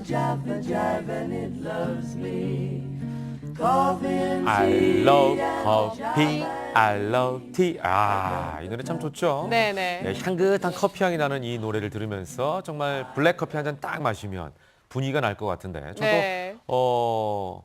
Java jive and it loves me. Coffee and I tea. love and coffee, Java I love tea. 아, 이 노래 참 좋죠? 네네. 네, 향긋한 커피 향이 나는 이 노래를 들으면서 정말 블랙커피 한 잔 딱 마시면 분위기가 날 것 같은데 저도 네.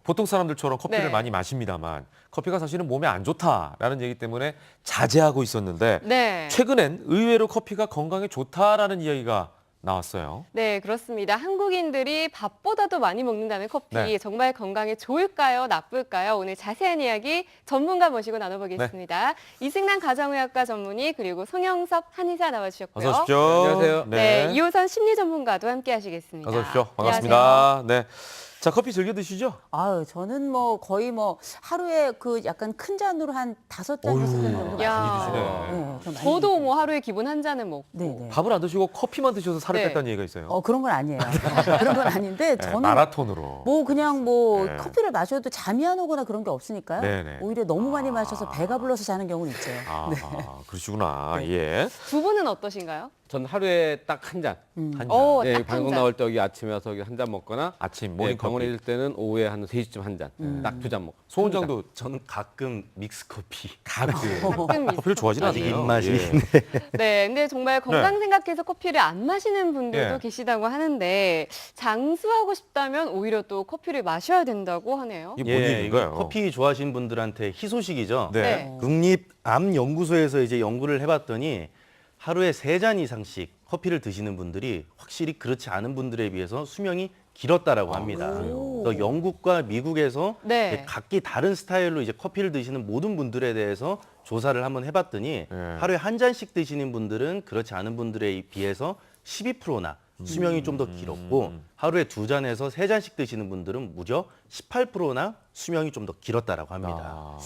보통 사람들처럼 커피를 네. 많이 마십니다만 커피가 사실은 몸에 안 좋다라는 얘기 때문에 자제하고 있었는데 네. 최근엔 의외로 커피가 건강에 좋다라는 이야기가 나왔어요. 네, 그렇습니다. 한국인들이 밥보다도 많이 먹는다는 커피 네. 정말 건강에 좋을까요? 나쁠까요? 오늘 자세한 이야기 전문가 모시고 나눠보겠습니다. 이승남 가정의학과 전문의 그리고 송영섭 한의사 나와주셨고요. 어서 오십시오. 안녕하세요. 네, 이호선 심리 전문가도 함께 하시겠습니다. 어서 오십시오. 안녕하세요. 반갑습니다. 네. 자, 커피 즐겨 드시죠? 아유, 저는 뭐 거의 뭐 하루에 그 약간 큰 잔으로 한 5잔, 6잔 정도 야. 마시고 많이 있어요. 드시네. 네, 좀 많이 저도 먹어요. 뭐 하루에 기본 한 잔은 먹고. 네네. 밥을 안 드시고 커피만 드셔서 살을 네. 뺐다는 얘기가 있어요. 그런 건 아니에요. 그런 건 아닌데 네, 저는 마라톤으로. 뭐 그냥 뭐 네. 커피를 마셔도 잠이 안 오거나 그런 게 없으니까요. 네네. 오히려 너무 많이 마셔서 배가 불러서 자는 경우는 있죠. 아, 네. 그러시구나. 네. 예. 두 분은 어떠신가요? 전 하루에 딱 한 잔. 한 잔. 네, 딱 한 방송 잔. 나올 때 여기 아침에 와서 여기 한 잔 먹거나 아침 네, 모닝 병원에 커피. 있을 때는 오후에 한 3시쯤 한 잔. 딱 2잔 먹고. 소원장도 저는 가끔 믹스커피. 가끔 가끔 커피를 좋아하진 아직 않네요. 입맛이. 예. 네, 근데 정말 건강 생각해서 커피를 안 마시는 분들도 예. 계시다고 하는데 장수하고 싶다면 오히려 또 커피를 마셔야 된다고 하네요. 이게 뭔 예, 일인가요? 이거 커피 좋아하시는 분들한테 희소식이죠. 네. 네. 국립암연구소에서 이제 연구를 해봤더니 하루에 3잔 이상씩 커피를 드시는 분들이 확실히 그렇지 않은 분들에 비해서 수명이 길었다라고 합니다. 그래서 영국과 미국에서 네. 각기 다른 스타일로 이제 커피를 드시는 모든 분들에 대해서 조사를 한번 해봤더니 네. 하루에 한 잔씩 드시는 분들은 그렇지 않은 분들에 비해서 12%나 수명이 좀 더 길었고 하루에 2잔에서 3잔씩 드시는 분들은 무려 18%나 수명이 좀 더 길었다라고 합니다. 아,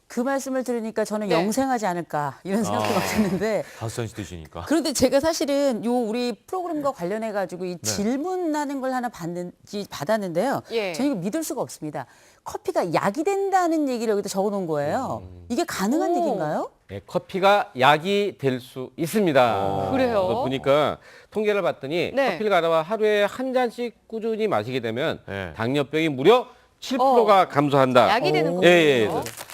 그 말씀을 들으니까 저는 네. 영생하지 않을까 이런 생각도 막 드는데 5잔씩 드시니까. 그런데 제가 사실은 요 우리 프로그램과 관련해 가지고 이 네. 질문하는 걸 하나 받았는데요. 예. 저는 이거 믿을 수가 없습니다. 커피가 약이 된다는 얘기를 여기다 적어 놓은 거예요. 이게 가능한 오. 얘기인가요? 네, 커피가 약이 될 수 있습니다. 그래요? 그래서 보니까 통계를 봤더니 네. 커피를 가다가 하루에 한 잔씩 꾸준히 마시게 되면 네. 당뇨병이 무려 7%가 감소한다. 약이 되는 오. 거군요. 예, 예.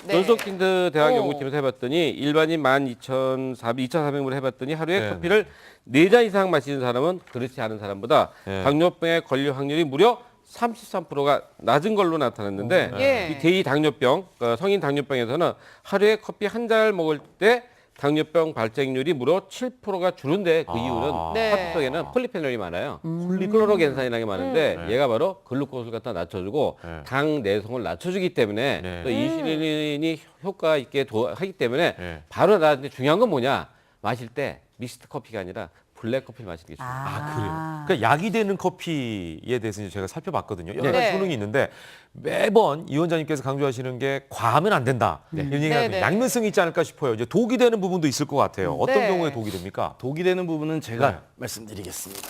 네. 존스홉킨스 대학 오. 연구팀에서 해봤더니 일반인 12,400을 해봤더니 하루에 네. 커피를 4잔 이상 마시는 사람은 그렇지 않은 사람보다 네. 당뇨병에 걸릴 확률이 무려 33%가 낮은 걸로 나타났는데 예. 이 제2당뇨병, 성인 당뇨병에서는 하루에 커피 한 잔을 먹을 때 당뇨병 발생률이 무려 7%가 줄은데 그 이유는 네. 커피 속에는 폴리페놀이 많아요. 클로로겐산이라는 게 많은데 얘가 바로 글루코스를 갖다 낮춰주고 네. 당 내성을 낮춰주기 때문에 네. 또 인슐린이 효과 있게 하기 때문에 네. 바로 나한테 중요한 건 뭐냐? 마실 때 미스트 커피가 아니라 블랙 커피를 마시는 게 좋아요. 아, 그래요? 그러니까 약이 되는 커피에 대해서 이제 제가 살펴봤거든요. 여러 가지 네. 효능이 있는데 매번 이 원장님께서 강조하시는 게 과하면 안 된다. 이런 얘기가 네. 양면성이 있지 않을까 싶어요. 이제 독이 되는 부분도 있을 것 같아요. 어떤 네. 경우에 독이 됩니까? 독이 되는 부분은 제가 네. 말씀드리겠습니다.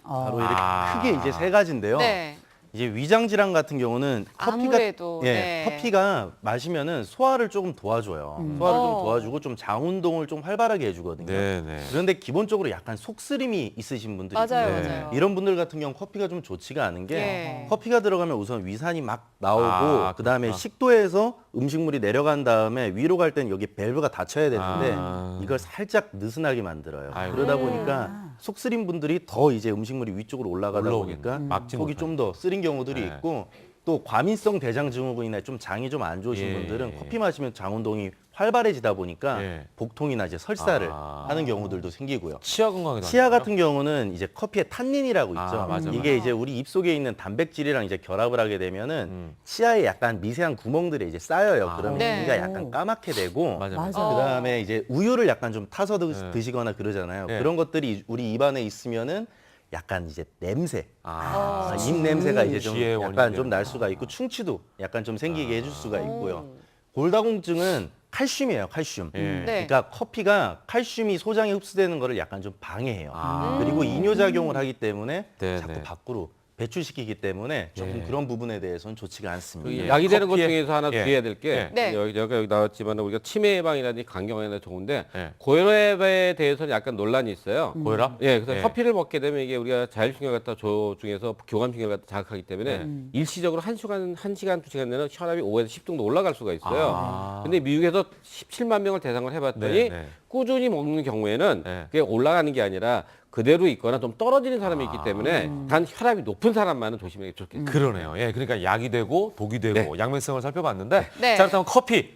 바로 이렇게 아. 크게 이제 3가지인데요. 네. 이제 위장 질환 같은 경우는 커피가 아무래도, 예, 네. 커피가 마시면은 소화를 조금 도와줘요. 소화를 좀 도와주고 좀 장 운동을 좀 활발하게 해주거든요. 네네. 그런데 기본적으로 약간 속쓰림이 있으신 분들이 맞아요, 있어요. 맞아요. 이런 분들 같은 경우 커피가 좀 좋지가 않은 게 예. 커피가 들어가면 우선 위산이 막 나오고 아, 그다음에 그렇구나. 식도에서 음식물이 내려간 다음에 위로 갈 때는 여기 밸브가 닫혀야 되는데 아. 이걸 살짝 느슨하게 만들어요. 아이고. 그러다 보니까 속쓰린 분들이 더 이제 음식물이 위쪽으로 올라가다 올라오겠네. 보니까 막지 속이 못하게. 좀 더 쓰린 경우들이 네. 있고 또 과민성 대장 증후군이나 좀 장이 좀 안 좋으신 예. 분들은 커피 마시면 장 운동이 활발해지다 보니까 예. 복통이나 이제 설사를 아. 하는 경우들도 생기고요. 치아 건강에도 치아 안 좋아요? 같은 경우는 이제 커피에 탄닌이라고 있죠. 아, 맞아, 이게 맞아. 이제 우리 입속에 있는 단백질이랑 이제 결합을 하게 되면은 치아에 약간 미세한 구멍들이 이제 쌓여요. 아. 그러면 네. 귀가 약간 까맣게 되고 맞아, 맞아. 맞아. 그다음에 이제 우유를 약간 좀 타서 네. 드시거나 그러잖아요. 네. 그런 것들이 우리 입안에 있으면은 약간 이제 냄새, 아. 입 냄새가 이제 좀 지혜의 약간 원인이 좀 날 수가 있고 충치도 약간 좀 생기게 해줄 수가 아. 있고요. 골다공증은 칼슘이에요, 칼슘. 예. 네. 그러니까 커피가 칼슘이 소장에 흡수되는 거를 약간 좀 방해해요. 아. 그리고 이뇨작용을 하기 때문에 네, 자꾸 네. 밖으로 배출시키기 때문에 조금 예. 그런 부분에 대해서는 좋지가 않습니다. 그 예. 약이 되는 것 커피에- 중에서 하나 예. 주의해야 될 게 예. 네. 여기 나왔지만 우리가 치매 예방이라든지 간경화에는 좋은데 예. 고혈압에 대해서는 약간 논란이 있어요. 고혈압? 예, 그래서 예. 커피를 먹게 되면 이게 우리가 자율신경 갖다 중에서 교감신경을 갖다 자극하기 때문에 네. 일시적으로 1시간, 2시간 내는 혈압이 5에서 10 정도 올라갈 수가 있어요. 아. 근데 미국에서 17만 명을 대상으로 해봤더니 네, 네. 꾸준히 먹는 경우에는 네. 그게 올라가는 게 아니라 그대로 있거나 좀 떨어지는 사람이 있기 때문에 단 혈압이 높은 사람만은 조심하는 게 좋겠죠. 그러네요. 예, 그러니까 약이 되고 독이 되고 네. 양면성을 살펴봤는데 네. 자, 그렇다면 커피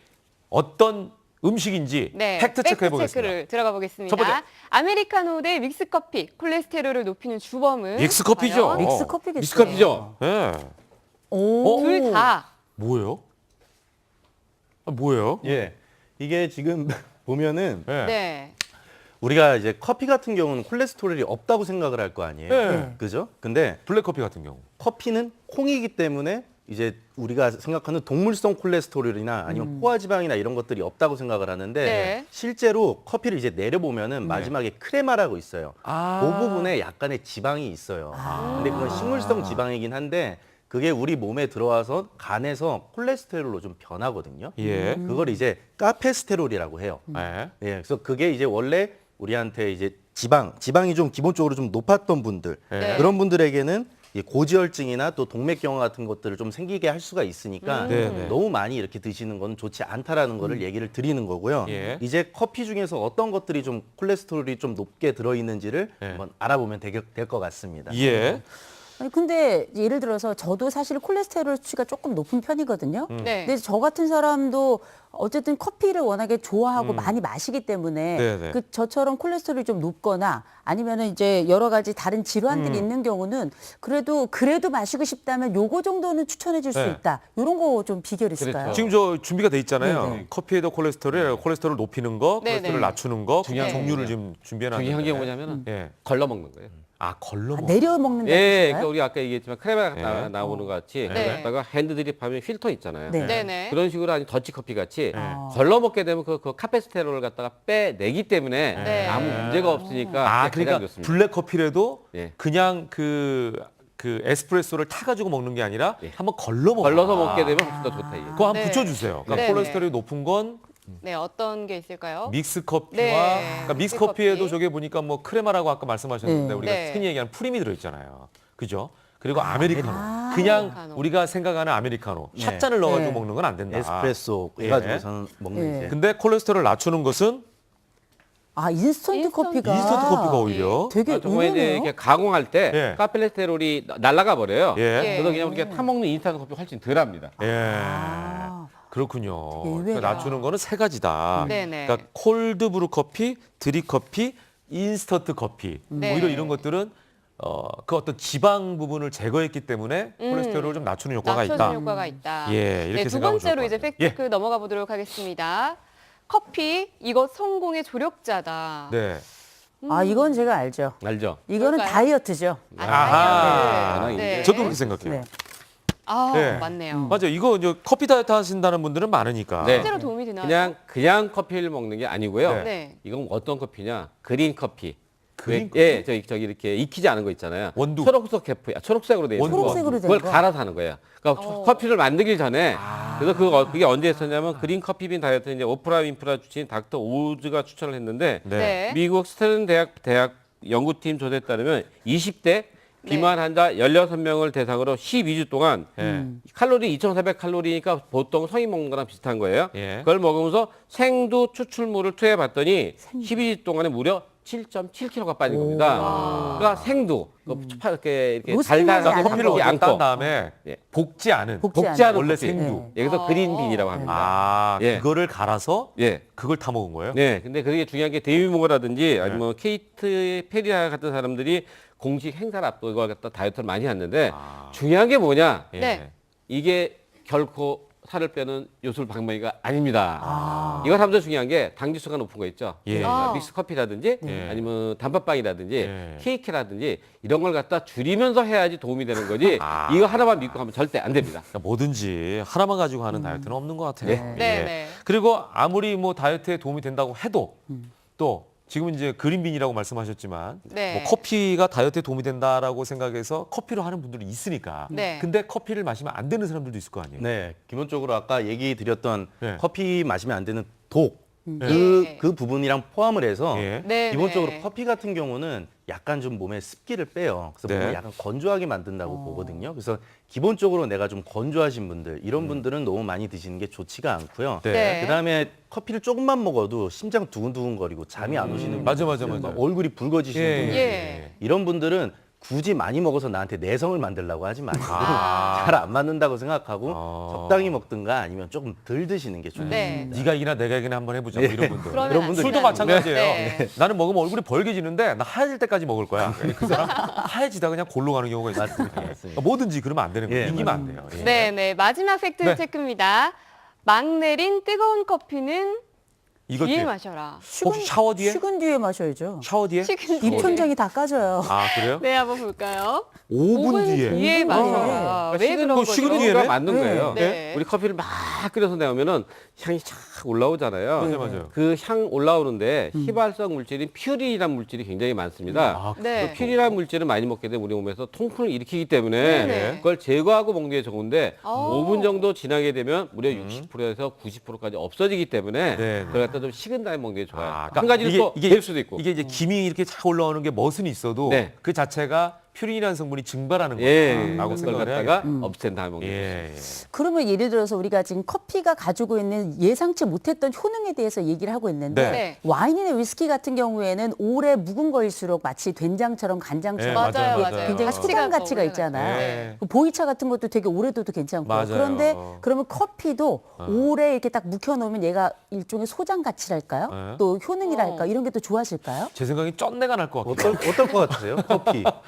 어떤 음식인지 네, 팩트 체크해 보겠습니다. 체크를 들어가 보겠습니다. 첫 번째. 아메리카노 대 믹스커피, 콜레스테롤을 높이는 주범은 믹스커피죠. 과연? 믹스커피겠어요. 믹스커피죠. 예. 오. 둘 다. 뭐예요? 아, 뭐예요? 예, 이게 지금 보면은 예. 네. 우리가 이제 커피 같은 경우는 콜레스테롤이 없다고 생각을 할 거 아니에요. 네. 그죠? 근데 블랙커피 같은 경우. 커피는 콩이기 때문에 이제 우리가 생각하는 동물성 콜레스테롤이나 아니면 포화지방이나 이런 것들이 없다고 생각을 하는데 네. 실제로 커피를 이제 내려보면은 마지막에 크레마라고 있어요. 아. 그 부분에 약간의 지방이 있어요. 근데 그건 식물성 지방이긴 한데 그게 우리 몸에 들어와서 간에서 콜레스테롤로 좀 변하거든요. 예. 그걸 이제 카페스테롤이라고 해요. 예. 예, 그래서 그게 이제 원래 우리한테 이제 지방이 좀 기본적으로 좀 높았던 분들 네. 그런 분들에게는 이 고지혈증이나 또 동맥경화 같은 것들을 좀 생기게 할 수가 있으니까 네, 네. 너무 많이 이렇게 드시는 건 좋지 않다라는 거를 얘기를 드리는 거고요. 예. 이제 커피 중에서 어떤 것들이 좀 콜레스테롤이 좀 높게 들어있는지를 예. 한번 알아보면 될 것 같습니다. 예. 아니, 근데 예를 들어서 저도 사실 콜레스테롤 수치가 조금 높은 편이거든요. 네. 근데 저 같은 사람도 어쨌든 커피를 워낙에 좋아하고 많이 마시기 때문에 네네. 그 저처럼 콜레스테롤이 좀 높거나 아니면은 이제 여러 가지 다른 질환들이 있는 경우는 그래도 마시고 싶다면 요거 정도는 추천해 줄 수 네. 있다. 요런 거 좀 비결 있을까요? 그렇죠. 지금 저 준비가 돼 있잖아요. 네네. 커피에도 콜레스테롤 높이는 거, 네네. 콜레스테롤 낮추는 거, 중요한 종류를 거군요. 지금 준비해 중요한 게 놨는데. 뭐냐면은 예. 걸러 먹는 거예요. 아, 걸러 먹. 내려 먹는 예, 데 그러니까 우리 아까 얘기했지만 크레마가 예. 나오는 것 같이 네. 갖다가 핸드드립 하면 필터 있잖아요. 네. 네네. 그런 식으로 아니 더치커피 같이 네. 걸러 먹게 되면 그 카페스테롤을 갖다가 빼내기 때문에 네. 아무 문제가 없으니까 아, 그게 가장 그러니까 좋습니다. 블랙 커피라도 예. 그냥 그 에스프레소를 타가지고 먹는 게 아니라 예. 한번 걸러 먹어. 걸러서 먹게 되면 훨씬 더 좋다 이게. 그거 한번 네. 붙여주세요. 그러니까 네. 콜레스테롤이 높은 건 네, 어떤 게 있을까요? 믹스 커피와 네. 그러니까 믹스 믹스 커피에도 커피. 저게 보니까 뭐 크레마라고 아까 말씀하셨는데 네. 우리가 네. 흔히 얘기하는 프림이 들어있잖아요. 그죠? 그리고 아메리카노. 아. 그냥 아메리카노. 우리가 생각하는 아메리카노. 네. 샷잔을 넣어가지고 네. 먹는 건 안 된다. 에스프레소 예. 해가지고서는 먹는 예. 이제 근데 콜레스테롤 낮추는 것은 아, 인스턴트 인스턴트. 커피가 인스턴트 커피가 오히려 되게 정말 이제 의외네요. 이렇게 가공할 때 예. 카페스테롤이 날아가 버려요. 예. 그래서 그냥 우리가 타 먹는 인스턴트 커피 훨씬 덜합니다. 예. 아. 그렇군요. 되게 그러니까 의외다. 낮추는 거는 세 가지다. 네네. 그러니까 콜드 브루 커피, 드립 커피, 인스턴트 커피. 네. 오히려 이런 것들은 그 어떤 지방 부분을 제거했기 때문에 콜레스테롤을 좀 낮추는 효과가 낮춰주는 있다. 효과가 있다. 예, 이렇게 네, 두 생각하면 좋을 번째로 것 이제 같아요. 팩트체크 넘어가 보도록 하겠습니다. 커피, 이것 성공의 조력자다. 네. 아, 이건 제가 알죠. 알죠? 이거는 뭘까요? 다이어트죠. 아하. 다이어트. 네. 저도 그렇게 생각해요. 네. 아, 네. 맞네요. 맞아요. 이거 이제 커피 다이어트 하신다는 분들은 많으니까. 네. 실제로 도움이 되나요? 그냥 커피를 먹는 게 아니고요. 네. 네. 이건 어떤 커피냐? 그린 커피. 그린 예, 저기 이렇게 익히지 않은 거 있잖아요. 원두. 초록색 커피, 초록색으로 돼 있는 거. 초록색으로 된 그걸 거. 갈아서 하는 거예요. 그러니까 커피를 만들기 전에 그래서 그게 언제 했었냐면 그린 커피빈 다이어트 이제 오프라 윈프라 주신 닥터 오즈가 추천을 했는데 네. 네. 미국 스탠 대학 연구팀 조사에 따르면 20대 비만 환자 16명을 대상으로 12주 동안 예. 칼로리 2,400칼로리니까 보통 성인 먹는 거랑 비슷한 거예요. 예. 그걸 먹으면서 생두 추출물을 투여해 봤더니 12주 동안에 무려 7.7kg가 빠진 겁니다. 그러니까 생두, 이렇게 로스팅하지 달달한 않은 커피를 거. 어디 딴 않고 다음에 예. 볶지 않은. 볶지 볶지 않은 원래 커피. 생두. 여기서 그린빈이라고 합니다. 아, 예. 그거를 갈아서 예. 그걸 타 먹은 거예요? 네, 근데 그게 중요한 게 데이비 모어라든지 아니면 케이트 페리아 같은 사람들이 공식 행사를 앞두고 이걸 갖다 다이어트를 많이 했는데 중요한 게 뭐냐? 예. 네. 이게 결코 살을 빼는 요술 방법이가 아닙니다. 이걸 하면서 중요한 게 당지수가 높은 거 있죠. 예. 그러니까 믹스 커피라든지 예. 아니면 단팥빵이라든지 예. 케이크라든지 이런 걸 갖다 줄이면서 해야지 도움이 되는 거지. 이거 하나만 믿고 하면 절대 안 됩니다. 그러니까 뭐든지 하나만 가지고 하는 다이어트는 없는 것 같아요. 네. 네, 예. 네. 그리고 아무리 뭐 다이어트에 도움이 된다고 해도 또 지금은 이제 그린빈이라고 말씀하셨지만 네. 뭐 커피가 다이어트에 도움이 된다라고 생각해서 커피로 하는 분들이 있으니까. 네. 근데 커피를 마시면 안 되는 사람들도 있을 거 아니에요. 네, 기본적으로 아까 얘기 드렸던 네. 커피 마시면 안 되는 독, 예. 그 부분이랑 포함을 해서 예. 네, 기본적으로 네. 커피 같은 경우는 약간 좀 몸에 습기를 빼요. 그래서 네. 몸을 약간 건조하게 만든다고 보거든요. 그래서 기본적으로 내가 좀 건조하신 분들, 이런 분들은 너무 많이 드시는 게 좋지가 않고요. 네. 네. 그다음에 커피를 조금만 먹어도 심장 두근두근거리고 잠이 안 오시는 맞아, 분들, 맞아, 맞아. 막 얼굴이 붉어지시는 예, 분들, 예. 이런 분들은 굳이 많이 먹어서 나한테 내성을 만들려고 하지 마시고 아. 잘 안 맞는다고 생각하고 아. 적당히 먹든가 아니면 조금 덜 드시는 게 좋습니다. 네. 네가 이기나 내가 이기나 한번 해보자. 뭐 이런 분들. 그러면 이런 안 분들 술도 된다는 마찬가지예요. 거죠. 네. 나는 먹으면 얼굴이 벌개지는데 나 하얘질 때까지 먹을 거야. 그 사람 하얘지다 그냥 골로 가는 경우가 있어요. 맞습니다. 맞습니다. 뭐든지 그러면 안 되는 거예요. 예, 이기면 안 돼요. 예. 네, 네. 마지막 팩트 네. 체크입니다. 막 내린 뜨거운 커피는 이거 뒤에 뒤에. 마셔라. 혹시 샤워 뒤에? 식은 뒤에 마셔야죠. 샤워 뒤에? 식은 뒤에. 입천장이 다 까져요. 아 그래요? 네, 한번 볼까요? 5분 뒤에. 뒤에 오. 마셔라. 왜 식은 그런 거 거죠? 식은 뒤에? 가 맞는 네. 거예요. 네. 우리 커피를 막 끓여서 내오면은 향이 쫙 올라오잖아요. 맞아요, 맞아요. 그 향 올라오는데 휘발성 물질인 퓨린이라는 물질이 굉장히 많습니다. 아, 네. 그 퓨린이라는 물질을 많이 먹게 되면 우리 몸에서 통풍을 일으키기 때문에 네네. 그걸 제거하고 먹는 게 좋은데 오. 5분 정도 지나게 되면 무려 60%에서 90%까지 없어지기 때문에 네. 그걸 갖다 좀 식은 다음에 먹는 게 좋아요. 아, 한 가지는 또 될 수도 있고. 이게 이제 김이 이렇게 착 올라오는 게 멋은 있어도 네. 그 자체가 퓨린이라는 성분이 증발하는 예, 거라고 그걸 생각을 갖다가 해야겠다. 없앤 다음에 먹는 거죠. 예, 예. 그러면 예를 들어서 우리가 지금 커피가 가지고 있는 예상치 못했던 효능에 대해서 얘기를 하고 있는데 네. 와인이나 위스키 같은 경우에는 오래 묵은 거일수록 마치 된장처럼 간장처럼 네, 맞아요, 맞아요. 굉장히 가치가 소장 더 가치가 오래 있잖아요. 네. 그 보이차 같은 것도 되게 오래 둬도 괜찮고 맞아요. 그런데 그러면 커피도 오래 이렇게 딱 묵혀놓으면 얘가 일종의 소장 가치랄까요? 네. 또 효능이랄까 이런 게 또 좋아질까요? 제 생각엔 쩐내가 날 것 같아요. 어떨 것 같으세요?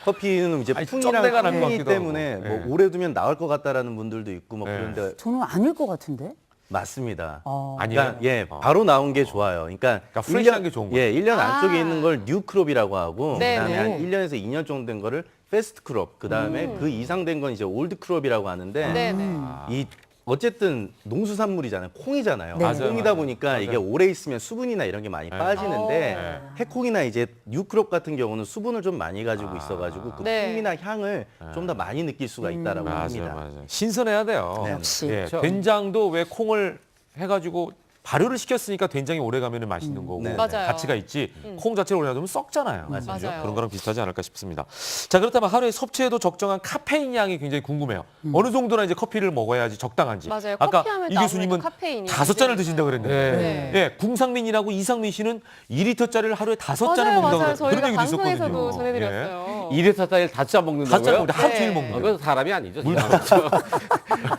커피는 이제 아니, 풍이랑 쩐내가 날것 풍이 같기도 때문에 하고. 뭐 예. 오래 두면 나을 것 같다라는 분들도 있고 뭐 예. 그런데 저는 아닐 것 같은데. 맞습니다. 아니에요. 그러니까 예, 바로 나온 게 좋아요. 그러니까, 프레시한 게 좋은 거예요. 예, 1년 아. 안쪽에 있는 걸 뉴크롭이라고 하고 네, 그다음에 네. 한 1년에서 2년 정도 된 거를 패스트 크롭, 그다음에 그 이상 된 건 이제 올드 크롭이라고 하는데 네, 네. 이 어쨌든 농수산물이잖아요. 콩이잖아요. 네. 맞아요, 콩이다 맞아요. 보니까 이게 오래 있으면 수분이나 이런 게 많이 빠지는데 해콩이나 이제 뉴크롭 같은 경우는 수분을 좀 많이 가지고 있어가지고 그 네. 풍미나 향을 좀 더 많이 느낄 수가 있다라고 합니다. 맞아요. 신선해야 돼요. 네. 역시. 예, 그렇죠. 된장도 왜 콩을 해가지고 발효를 시켰으니까 된장이 오래 가면 맛있는 거고 네. 맞아요. 가치가 있지 콩 자체를 오래 놔두면 썩잖아요. 맞아요. 그런 거랑 비슷하지 않을까 싶습니다. 자 그렇다면 하루에 섭취에도 적정한 카페인 양이 굉장히 궁금해요. 어느 정도나 이제 커피를 먹어야지 적당한지. 맞아요. 아까 커피하면 또 이 교수님은 아무래도 카페인이 5잔을 문제니까. 드신다 그랬는데 네. 예, 궁상민이라고 이상민 씨는 2리터짜리를 하루에 5잔을 맞아요, 먹는다고 맞아요. 저희가 그런 얘기도 방송에서도 있었거든요. 전해드렸어요. 2리터짜리 다짜 먹는다고요? 5잔을 하루 네. 종일 먹는 거예요. 그건 사람이 아니죠.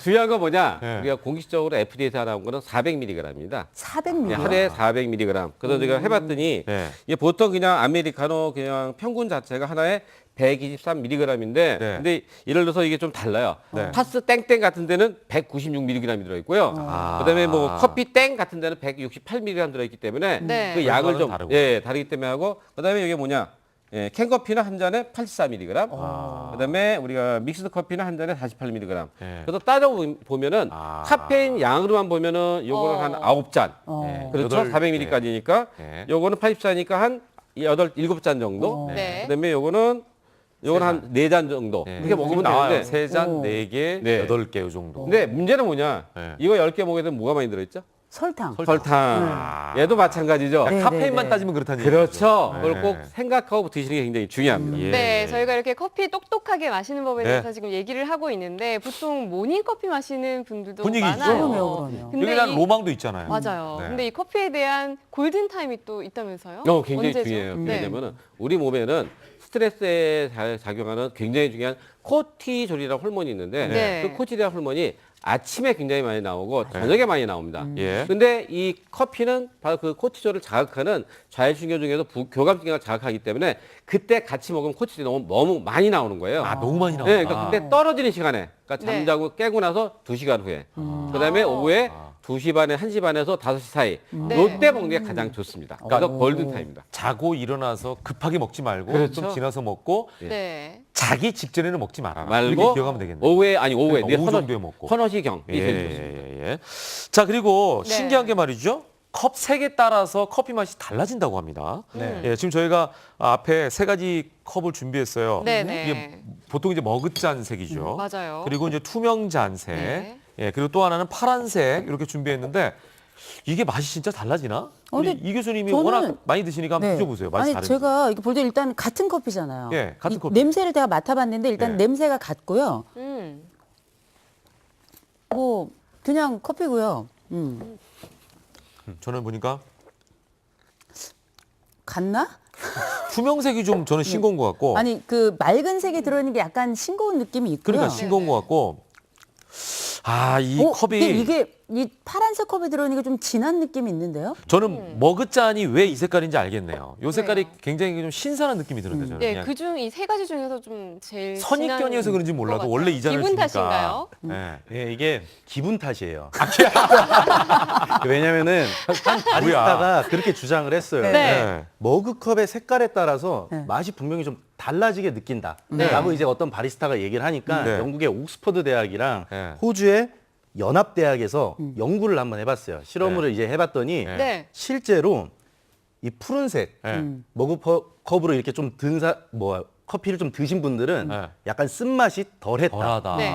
중요한 건 뭐냐? 네. 우리가 공식적으로 FDA에서 나온 거는 400mg입니다. 400ml. 하루에 400mg. 그래서 제가 해봤더니 네. 이게 보통 그냥 아메리카노 그냥 평균 자체가 하나에 123mg인데 네. 근데 예를 들어서 이게 좀 달라요. 네. 파스 땡땡 같은 데는 196mg이 들어있고요. 그다음에 뭐 커피 땡 같은 데는 168mg 들어있기 때문에 네. 그 약을 그거는 좀 다르고. 예, 다르기 때문에 하고 그다음에 이게 뭐냐? 예, 캔커피는 한 잔에 84mg. 그다음에 우리가 믹스드 커피는 한 잔에 48mg. 예. 그래서 따져 보면은 아. 카페인 양으로만 보면은 요거는 한 9잔. 예. 그렇죠. 여덟- 400ml까지니까 예. 요거는 84니까 한 7잔 정도. 네. 그다음에 요거는 한 4잔 정도. 예. 이렇게 먹으면 나와요. 되는데. 3잔, 4개, 네. 8개 요 정도. 근데 문제는 뭐냐? 네. 이거 10개 먹게 되면 뭐가 많이 들어있죠? 설탕. 설탕. 얘도 마찬가지죠. 네, 카페인만 네. 따지면 그렇다는 얘기죠. 그렇죠. 네. 그걸 꼭 생각하고 드시는 게 굉장히 중요합니다. 예. 네, 저희가 이렇게 커피 똑똑하게 마시는 법에 네. 대해서 지금 얘기를 하고 있는데 보통 모닝 커피 마시는 분들도 분위기 있죠. 많아요. 그럼요. 근데 여기 난 이- 로망도 있잖아요. 맞아요. 네. 근데 이 커피에 대한 골든 타임이 또 있다면서요? 굉장히 언제죠? 중요해요. 네. 왜냐면은 우리 몸에는 스트레스에 작용하는 굉장히 중요한 코티졸이라는 호르몬이 있는데 네. 그 코티졸이라는 호르몬이 아침에 굉장히 많이 나오고 저녁에 많이 나옵니다. 예. 근데 이 커피는 바로 그 코티졸을 자극하는 자율신경 중에서 교감신경을 자극하기 때문에 그때 같이 먹으면 코티졸이 너무 많이 나오는 거예요. 아, 너무 많이 나온다. 네, 그러니까 그때 떨어지는 시간에, 그러니까 네. 잠자고 깨고 나서 2시간 후에, 그다음에 오후에 2시 반에 1시 반에서 5시 사이, 네. 요때 먹는 게 가장 좋습니다. 그래서 골든 타임입니다. 자고 일어나서 급하게 먹지 말고 그렇죠. 좀 지나서 먹고 네. 자기 직전에는 먹지 말아라. 말고 이렇게 기억하면 되겠네요. 오후에 그러니까 오후 정도에 먹고. 헌어시경이 예, 제일 좋습니다. 예, 예. 자, 그리고 네. 신기한 게 말이죠. 컵 색에 따라서 커피 맛이 달라진다고 합니다. 네. 예, 지금 저희가 앞에 3가지 컵을 준비했어요. 네네. 이게 보통 이제 머그잔 색이죠. 맞아요. 그리고 이제 투명 잔색, 네. 예, 그리고 또 하나는 파란색 이렇게 준비했는데 이게 맛이 진짜 달라지나? 우리 근데 이 교수님이 저는- 워낙 많이 드시니까 한번 네. 드셔보세요. 맛이 아니 다른지. 제가 이게 볼 때 일단 같은 커피잖아요. 예, 같은 이 커피. 냄새를 제가 맡아봤는데 일단 예. 냄새가 같고요. 음. 뭐 그냥 커피고요. 저는 보니까 같나? 투명색이 좀 저는 싱거운 것 같고, 아니 그 맑은 색이 들어있는 게 약간 싱거운 느낌이 있고요. 그러니까 싱거운 것 같고, 이 어, 컵이 근데 이게 이 파란색 컵에 들어있는 게 좀 진한 느낌이 있는데요. 저는 머그잔이 왜 이 색깔인지 알겠네요. 이 색깔이 그래요. 굉장히 좀 신선한 느낌이 드는데 저는 네, 그냥 그중 이 3가지 중에서 좀 제일 선입견이어서 진한 그런지 것 몰라도 같아요. 원래 이 잔을 기분 주니까. 탓인가요? 네. 예, 이게 기분 탓이에요. 왜냐면은 한 바리스타가 그렇게 주장을 했어요. 네. 네. 머그컵의 색깔에 따라서 네. 맛이 분명히 좀 달라지게 느낀다. 네. 라고 이제 어떤 바리스타가 얘기를 하니까 네. 영국의 옥스퍼드 대학이랑 네. 호주의 연합대학에서 연구를 한번 해봤어요. 실험을 이제 해봤더니 네. 네. 실제로 이 푸른색 네. 머그컵으로 이렇게 좀 커피를 좀 드신 분들은 네. 약간 쓴맛이 덜했다. 덜하다. 네.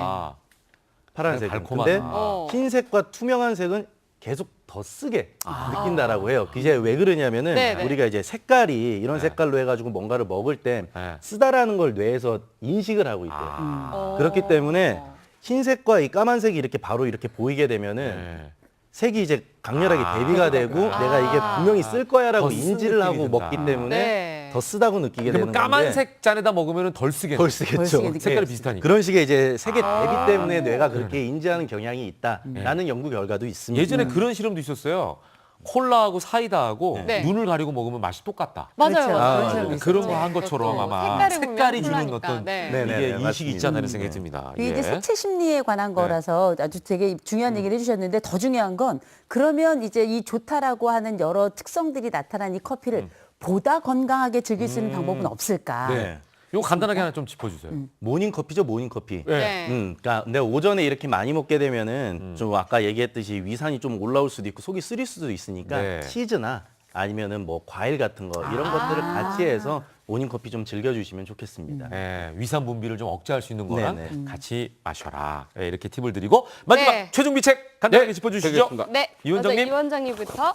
파란색은. 달콤하다. 근데 어. 흰색과 투명한 색은 계속 더 쓰게 느낀다라고 해요. 이제 왜 그러냐면은 네네. 우리가 이제 색깔이 이런 네. 색깔로 해가지고 뭔가를 먹을 때 네. 쓰다라는 걸 뇌에서 인식을 하고 있대요. 어. 그렇기 때문에 흰색과 이 까만색이 이렇게 바로 이렇게 보이게 되면은 네. 색이 이제 강렬하게 대비가 되고 내가 이게 분명히 쓸 거야라고 더쓴 인지를 하고 느낌이 먹기 든다. 때문에 네. 더 쓰다고 느끼게 그러면 되는 건데 까만색 잔에다 먹으면 덜 쓰겠네. 덜 쓰겠죠. 덜 쓰게 색깔이 네. 비슷하니까. 그런 식의 이제 색의 대비 때문에 뇌가 그렇게 인지하는 경향이 있다라는 연구 결과도 있습니다. 예전에 그런 실험도 있었어요. 콜라하고 사이다하고 네. 눈을 가리고 먹으면 맛이 똑같다. 맞아요. 그렇죠. 맞아요. 그런 실험도 그런 있었죠. 거 한 것처럼 그것도 아마 색깔을 보면 주는 콜라니까. 어떤 네. 네. 이게 인식이 맞습니다. 있지 않나 이런 생각이 듭니다. 이게 예. 색채 심리에 관한 거라서 아주 되게 중요한 얘기를 해주셨는데 더 중요한 건 그러면 이제 이 좋다라고 하는 여러 특성들이 나타난 이 커피를 보다 건강하게 즐길 수 있는 방법은 없을까? 네. 이거 간단하게 하나 좀 짚어주세요. 모닝 커피죠, 모닝 커피. 네. 그러니까 근데 오전에 이렇게 많이 먹게 되면은 좀 아까 얘기했듯이 위산이 좀 올라올 수도 있고 속이 쓰릴 수도 있으니까 네. 치즈나 아니면은 뭐 과일 같은 거 이런 것들을 같이 해서 모닝 커피 좀 즐겨주시면 좋겠습니다. 예, 위산 분비를 좀 억제할 수 있는 거랑 네네. 같이 마셔라. 예, 이렇게 팁을 드리고 마지막 네. 최종 비책 간단하게 네, 짚어주시죠. 되겠습니다. 네. 이 원장님. 먼저 이 원장님부터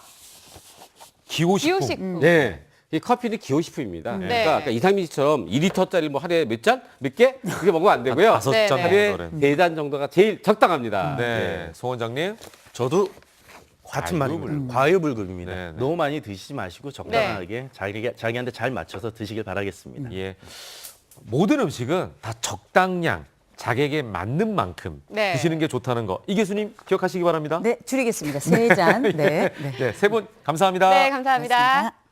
기호식품. 기호식품. 네. 이 커피는 기호식품입니다. 네. 그러니까 아까 이상민 씨처럼 2리터짜리 뭐 하루에 몇 잔? 몇 개? 그렇게 먹으면 안 되고요. 다섯 네, 잔 네. 하루에 정도는. 4잔 정도가 제일 적당합니다. 네, 송 원장님. 저도 같은 과유불급. 말입니다. 과유불급입니다. 네, 네. 너무 많이 드시지 마시고 적당하게 자기한테 잘 맞춰서 드시길 바라겠습니다. 예, 모든 음식은 다 적당량, 자객에 맞는 만큼 네. 드시는 게 좋다는 거. 이 교수님 기억하시기 바랍니다. 네, 줄이겠습니다. 3잔. 네. 네. 네, 세 분 감사합니다. 네, 감사합니다. 고맙습니다.